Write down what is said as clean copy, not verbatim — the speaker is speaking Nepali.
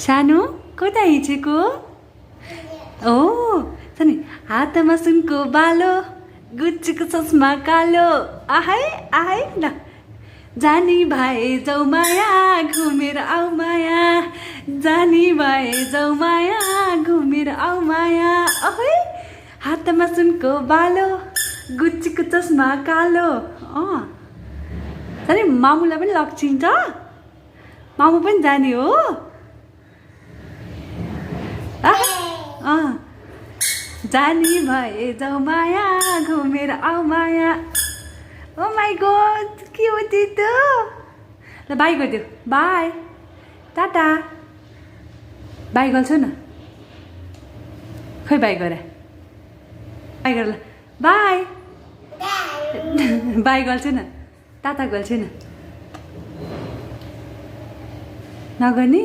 सानो कता हिँडेको ओ छ नि हातमा सुनको बालो गुच्चीको चस्मा कालो आहै आहै ल जानी भए जाऊ माया घुमेर आऊ माया जानी भए जाऊ माया घुमेर आऊ माया अहै हातमा सुनको बालो गुच्चीको चस्मा कालो छ नि मामुलाई पनि लक्षिन्छ मामु पनि जाने हो जानी भए जाऊ माया घुमेर आऊ माया ओ माई गॉड के हो त्यो ल बाई गरिदेऊ बाई टाटा बाई गर्छु न खै बाई गरे बाई गर ल बाई बाई गर्छु न टाटा गर्छु न नगर्ने